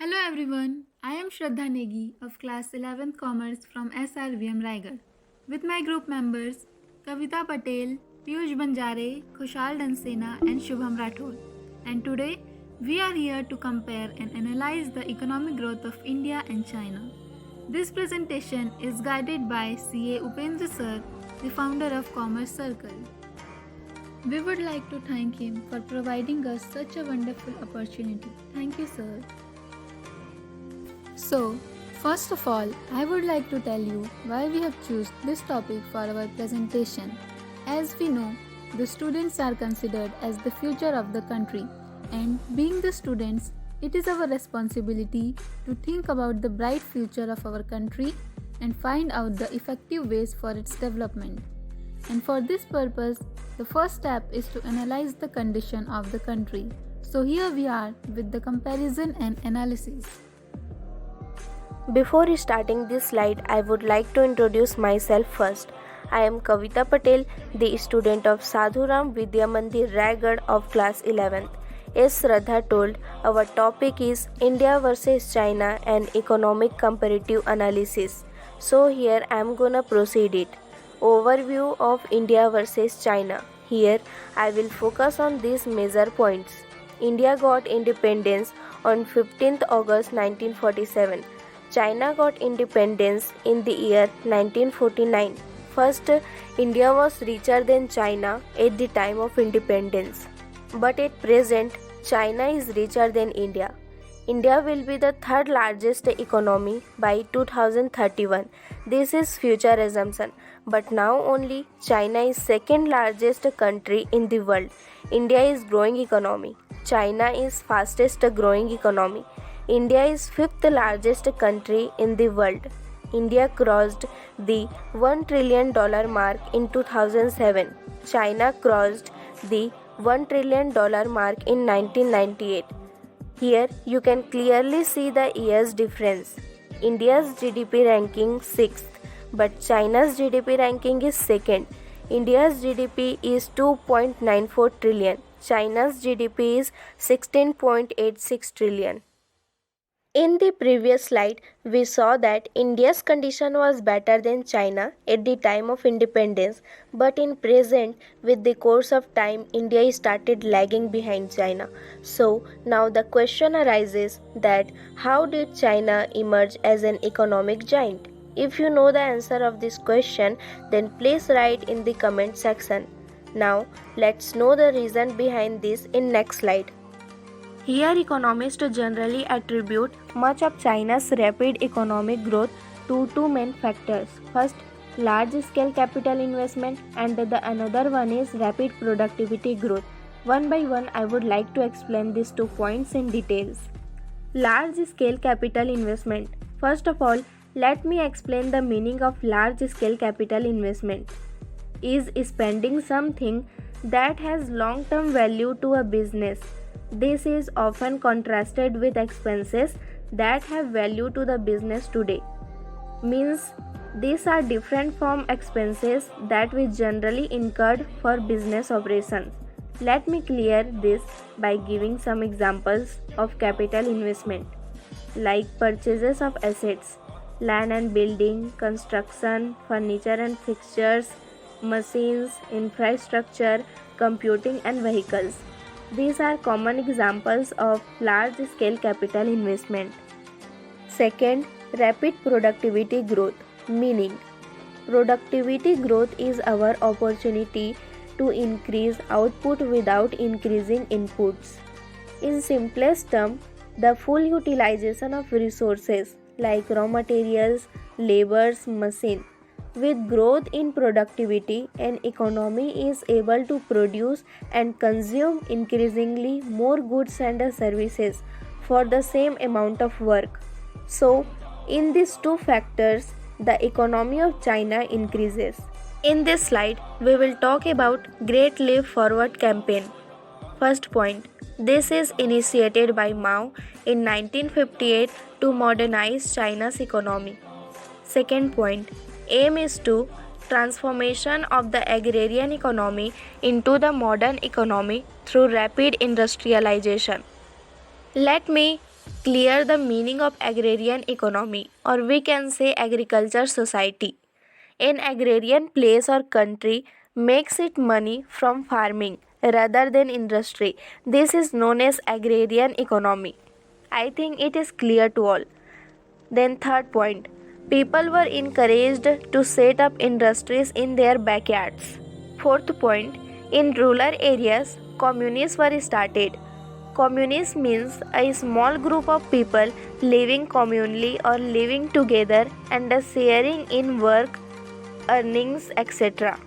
Hello everyone, I am Shraddha Negi of class 11th Commerce from SRVM Raigad with my group members Kavita Patel, Piyush Banjare, Khushal Dansena and Shubham Rathod. And today we are here to compare and analyze the economic growth of India and China. This presentation is guided by CA Upendra Sir, the founder of Commerce Circle. We would like to thank him for providing us such a wonderful opportunity. Thank you, sir. So, first of all, I would like to tell you why we have chosen this topic for our presentation. As we know, the students are considered as the future of the country, and being the students, it is our responsibility to think about the bright future of our country and find out the effective ways for its development. And for this purpose, the first step is to analyze the condition of the country. So here we are with the comparison and analysis. Before starting this slide, I would like to introduce myself first. I am Kavita Patel, the student of Sadhuram Vidya Mandir Raigad of class 11th. As Shraddha told, our topic is India versus China and economic comparative analysis. So here I am gonna proceed it. Overview of India versus China. Here I will focus on these major points. India got independence on 15th August 1947. China got independence in the year 1949. First, India was richer than China at the time of independence. But at present, China is richer than India. India will be the third largest economy by 2031. This is future assumption. But now only China is second largest country in the world. India is growing economy. China is fastest growing economy. India is fifth largest country in the world. India crossed the $1 trillion mark in 2007. China crossed the $1 trillion mark in 1998. Here you can clearly see the years difference. India's GDP ranking 6th, but China's GDP ranking is 2nd. India's GDP is 2.94 trillion. China's GDP is 16.86 trillion. In the previous slide, we saw that India's condition was better than China at the time of independence, but in present, with the course of time, India started lagging behind China. So now the question arises that how did China emerge as an economic giant? If you know the answer of this question, then please write in the comment section. Now let's know the reason behind this in next slide. Here economists generally attribute much of China's rapid economic growth to two main factors. First, large-scale capital investment, and the another one is rapid productivity growth. One by one, I would like to explain these 2 points in details. Large-scale capital investment. First of all, let me explain the meaning of large-scale capital investment. Is spending something that has long-term value to a business. This is often contrasted with expenses that have value to the business today. Means these are different from expenses that we generally incurred for business operations. Let me clear this by giving some examples of capital investment, like purchases of assets, land and building, construction, furniture and fixtures, machines, infrastructure, computing and vehicles. These are common examples of large-scale capital investment. Second, rapid productivity growth. Meaning, productivity growth is our opportunity to increase output without increasing inputs. In simplest term, the full utilization of resources like raw materials, labors, machine. With growth in productivity, an economy is able to produce and consume increasingly more goods and services for the same amount of work. So, in these two factors, the economy of China increases. In this slide, we will talk about Great Leap Forward campaign. First point, this is initiated by Mao in 1958 to modernize China's economy. Second point, aim is to transformation of the agrarian economy into the modern economy through rapid industrialization. Let me clear the meaning of agrarian economy, or we can say agriculture society. An agrarian place or country makes its money from farming rather than industry. This is known as agrarian economy. I think it is clear to all. Then, third point, people were encouraged to set up industries in their backyards. Fourth point, in rural areas, communes were started. Communes means a small group of people living communally or living together and sharing in work, earnings, etc.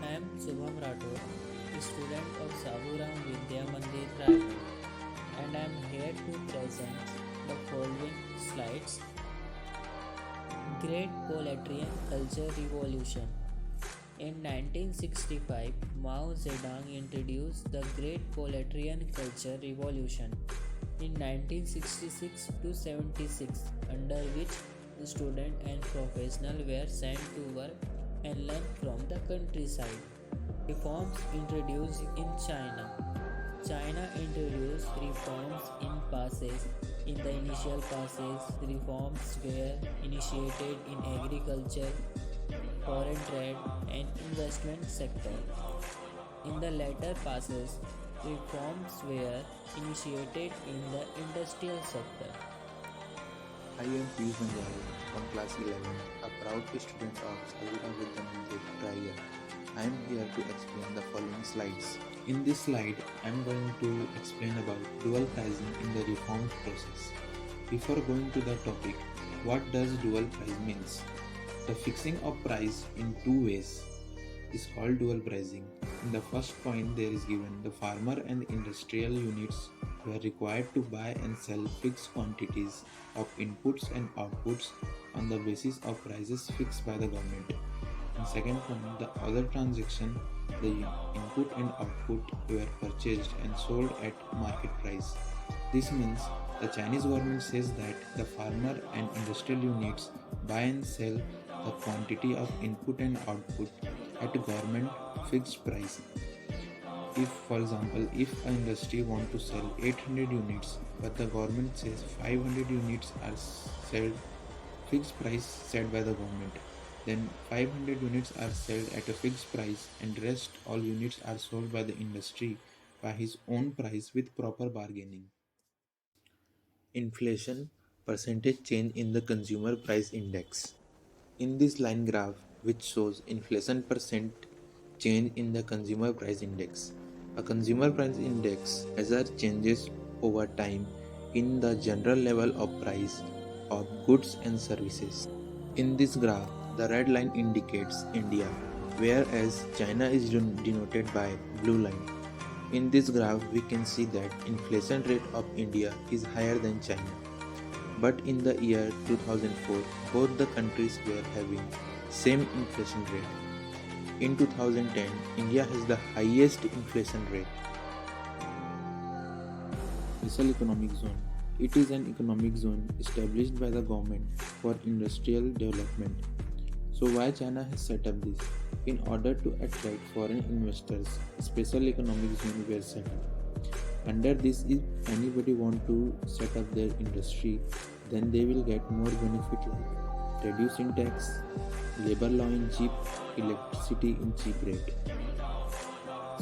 I am Shubham Rathod, student of Sahuram Vidya Mandir Raigad, and I am here to present the following slides. Great Proletarian Culture Revolution. In 1965, Mao Zedong introduced the Great Proletarian Culture Revolution in 1966 to 76, under which students and professionals were sent to work and learn from the countryside. Reforms introduced in China. China introduced reforms in passes. In the initial passes, reforms were initiated in agriculture, foreign trade, and investment sector. In the latter passes, reforms were initiated in the industrial sector. I am Piyush Banjari from class 11, a proud student of Sahuram Vidya Mandir Raigad. I am here to explain the following slides. In this slide, I am going to explain about dual pricing in the reform process. Before going to the topic, what does dual price means? The fixing of price in two ways is called dual pricing. In the first point, there is given the farmer and industrial units were required to buy and sell fixed quantities of inputs and outputs on the basis of prices fixed by the government. In second point, the other transaction, the input and output were purchased and sold at market price. This means the Chinese government says that the farmer and industrial units buy and sell the quantity of input and output at government fixed price. If, for example, if an industry want to sell 800 units but the government says 500 units are sold fixed price set by the government, then 500 units are sold at a fixed price and rest all units are sold by the industry by his own price with proper bargaining. Inflation percentage change in the consumer price index. In this line graph, which shows inflation percent change in the consumer price index. A consumer price index measures changes over time in the general level of price of goods and services. In this graph, the red line indicates India, whereas China is denoted by blue line. In this graph, we can see that inflation rate of India is higher than China. But in the year 2004, both the countries were having same inflation rate. In 2010, India has the highest inflation rate. Special Economic Zone. It is an economic zone established by the government for industrial development. So why China has set up this? In order to attract foreign investors, Special Economic Zone were set up. Under this, if anybody want to set up their industry, then they will get more benefit like reducing tax, labor law in cheap, electricity in cheap rate.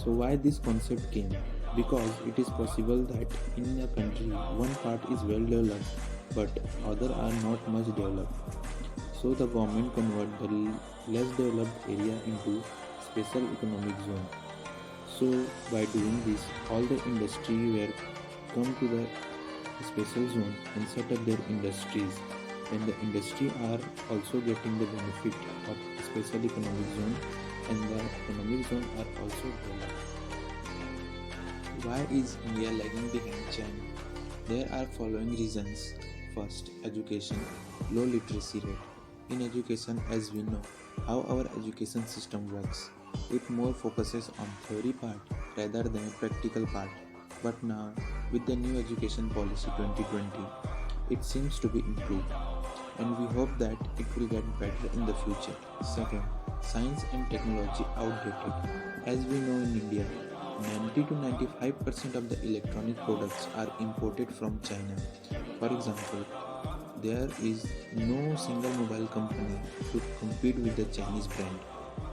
So why this concept came? Because it is possible that in a country one part is well developed but other are not much developed. So the government convert the less developed area into special economic zone. So by doing this, all the industry will come to the special zone and set up their industries. When the industry are also getting the benefit of special economic zone and the economic zone are also developed. Why is India lagging behind China? There are following reasons. First, education, low literacy rate. In education, as we know how our education system works, it more focuses on theory part rather than practical part. But now, with the new education policy 2020, it seems to be improved, and we hope that it will get better in the future. Second, science and technology outdated. As we know in India, 90 to 95% of the electronic products are imported from China. For example, there is no single mobile company to compete with the Chinese brand.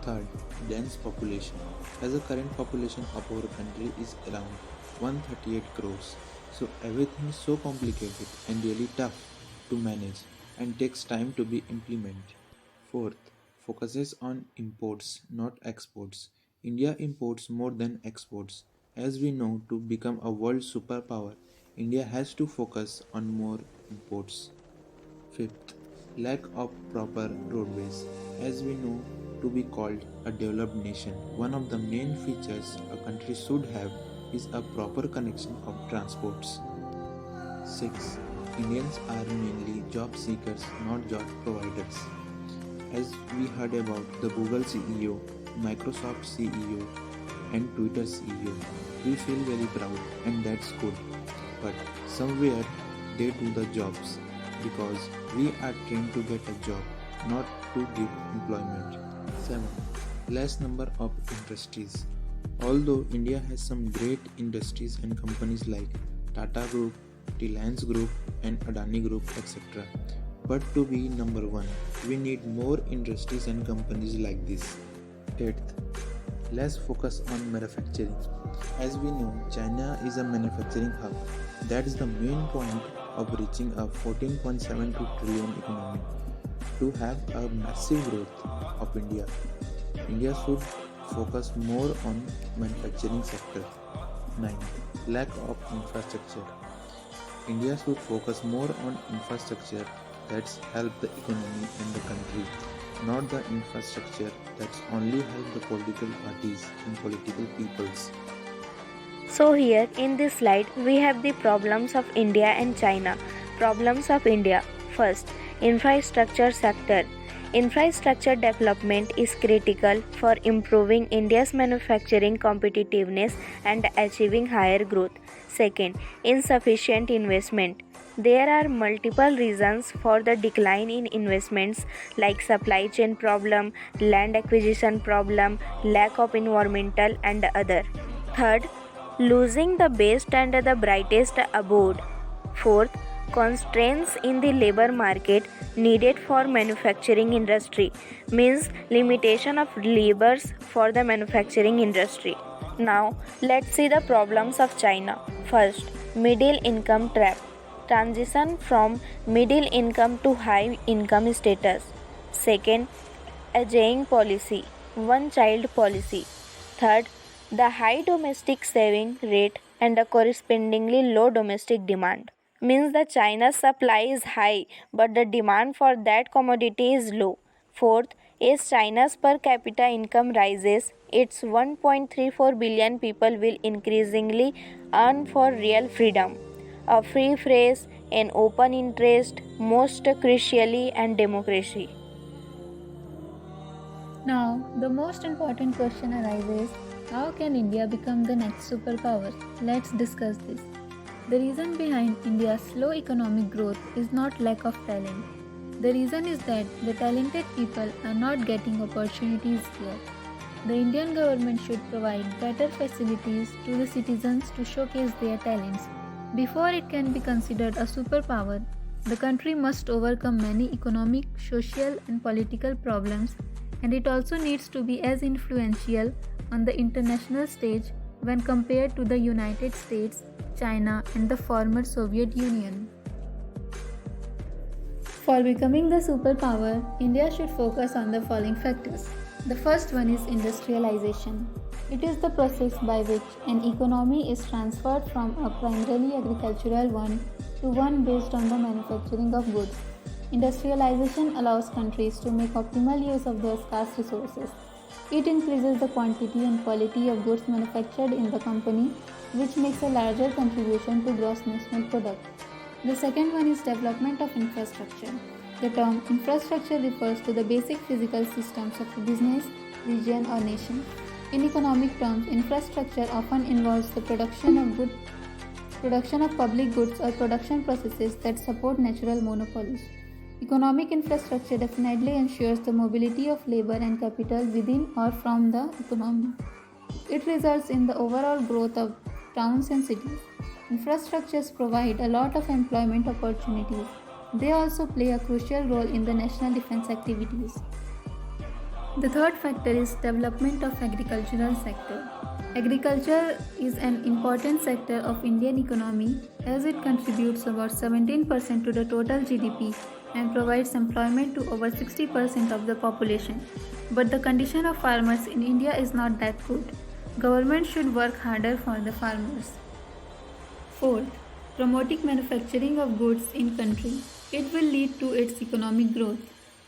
Third, dense population. As the current population of our country is around 138 crores, so everything is so complicated and really tough to manage and takes time to be implemented. Fourth, focuses on imports, not exports. India imports more than exports. As we know, to become a world superpower, India has to focus on more imports. Fifth, lack of proper roadways. As we know, to be called a developed nation, one of the main features a country should have is a proper connection of transports. 6. Indians are mainly job seekers, not job providers. As we heard about the Google CEO, Microsoft CEO, and Twitter CEO, we feel very proud and that's good. But somewhere they do the jobs because we are trained to get a job, not to give employment. 7. Less number of industries. Although India has some great industries and companies like Tata Group, Reliance Group, and Adani Group, etc. But to be number one, we need more industries and companies like this. 8th, less focus on manufacturing. As we know, China is a manufacturing hub. That is the main point of reaching a 14.72 trillion economy. To have a massive growth of India, India should focus more on manufacturing sector. 9th, lack of infrastructure. India should focus more on infrastructure that's help the economy and the country, not the infrastructure that's only help the political parties and political peoples. So here in this slide we have the problems of India and China. Problems of India. First, infrastructure sector. Infrastructure development is critical for improving India's manufacturing competitiveness and achieving higher growth. Second, insufficient investment. There are multiple reasons for the decline in investments like supply chain problem, land acquisition problem, lack of environmental and other. Third, losing the best and the brightest abroad. Fourth, constraints in the labor market needed for manufacturing industry means limitation of laborers for the manufacturing industry. Now let's see the problems of China. First, middle income trap. Transition from middle income to high income status. Second, aging policy, one child policy. Third, the high domestic saving rate and a correspondingly low domestic demand means the China's supply is high but the demand for that commodity is low. Fourth, as China's per capita income rises, its 1.34 billion people will increasingly earn for real freedom, a free press, an open interest, most crucially, and democracy. Now, the most important question arises, how can India become the next superpower? Let's discuss this. The reason behind India's slow economic growth is not lack of talent. The reason is that the talented people are not getting opportunities here. The Indian government should provide better facilities to the citizens to showcase their talents. Before it can be considered a superpower, the country must overcome many economic, social, and political problems, and it also needs to be as influential on the international stage when compared to the United States, China, and the former Soviet Union. For becoming the superpower, India should focus on the following factors. The first one is industrialization. It is the process by which an economy is transferred from a primarily agricultural one to one based on the manufacturing of goods. Industrialization allows countries to make optimal use of their scarce resources. It increases the quantity and quality of goods manufactured in the company, which makes a larger contribution to gross national product. The second one is development of infrastructure. The term infrastructure refers to the basic physical systems of a business, region, or nation. In economic terms, infrastructure often involves the production of public goods or production processes that support natural monopolies. Economic infrastructure definitely ensures the mobility of labor and capital within or from the economy. It results in the overall growth of towns and cities. Infrastructures provide a lot of employment opportunities. They also play a crucial role in the national defense activities. The third factor is development of agricultural sector. Agriculture is an important sector of Indian economy as it contributes about 17% to the total GDP and provides employment to over 60% of the population. But the condition of farmers in India is not that good. Government should work harder for the farmers. Fourth, promoting manufacturing of goods in country. It will lead to its economic growth.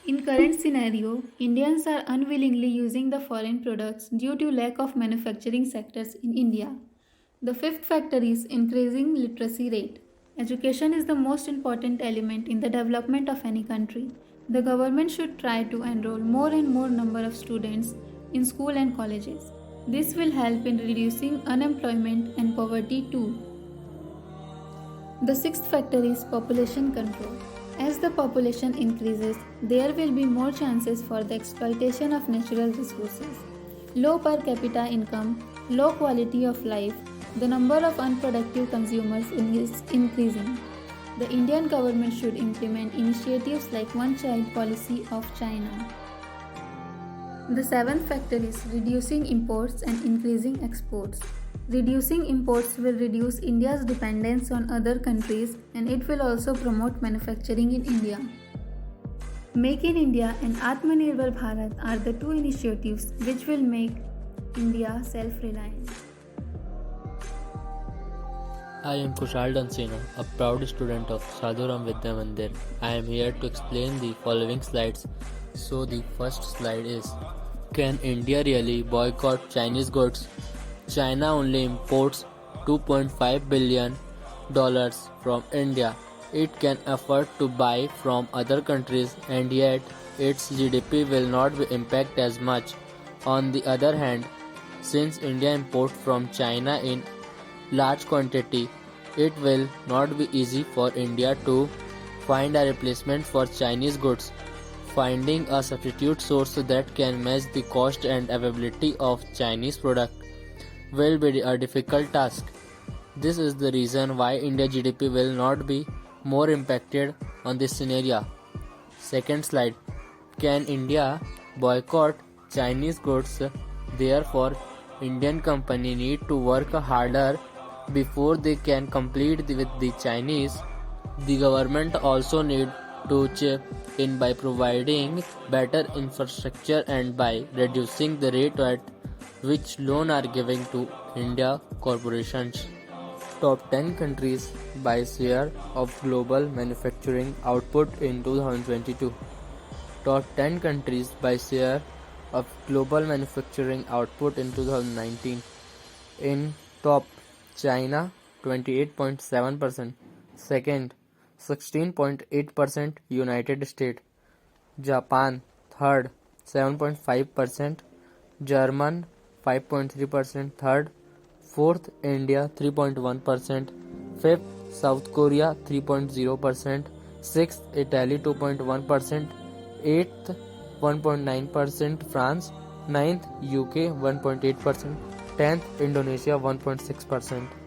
In current scenario, Indians are unwillingly using the foreign products due to lack of manufacturing sectors in India. The fifth factor is increasing literacy rate. Education is the most important element in the development of any country. The government should try to enroll more and more number of students in school and colleges. This will help in reducing unemployment and poverty too. The sixth factor is population control. As the population increases, there will be more chances for the exploitation of natural resources. Low per capita income, low quality of life, the number of unproductive consumers is increasing. The Indian government should implement initiatives like One Child policy of China. The seventh factor is reducing imports and increasing exports. Reducing imports will reduce India's dependence on other countries and it will also promote manufacturing in India. Make in India and Atmanirbhar Bharat are the two initiatives which will make India self-reliant. I am Kushal Dansena, a proud student of Sadhuram Vidya Mandir. I am here to explain the following slides. So the first slide is, can India really boycott Chinese goods? China only imports $2.5 billion from India. It can afford to buy from other countries and yet its GDP will not be impacted as much. On the other hand, since India imports from China in large quantity, it will not be easy for India to find a replacement for Chinese goods. Finding a substitute source that can match the cost and availability of Chinese product will be a difficult task. This is the reason why India GDP will not be more impacted on this scenario. Second slide. Can India boycott Chinese goods? Therefore, Indian company need to work harder before they can compete with the Chinese. The government also need to chip in by providing better infrastructure and by reducing the rate at which loan are given to India corporations. Top 10 countries by share of global manufacturing output in 2022. Top 10 countries by share of global manufacturing output in 2019. In top, China 28.7%, second 16.8% United States, Japan third 7.5%, German 5.3%, third, fourth India 3.1%, fifth South Korea 3.0%, sixth Italy 2.1%, eighth 1.9% France, ninth UK 1.8%, 10th Indonesia 1.6%.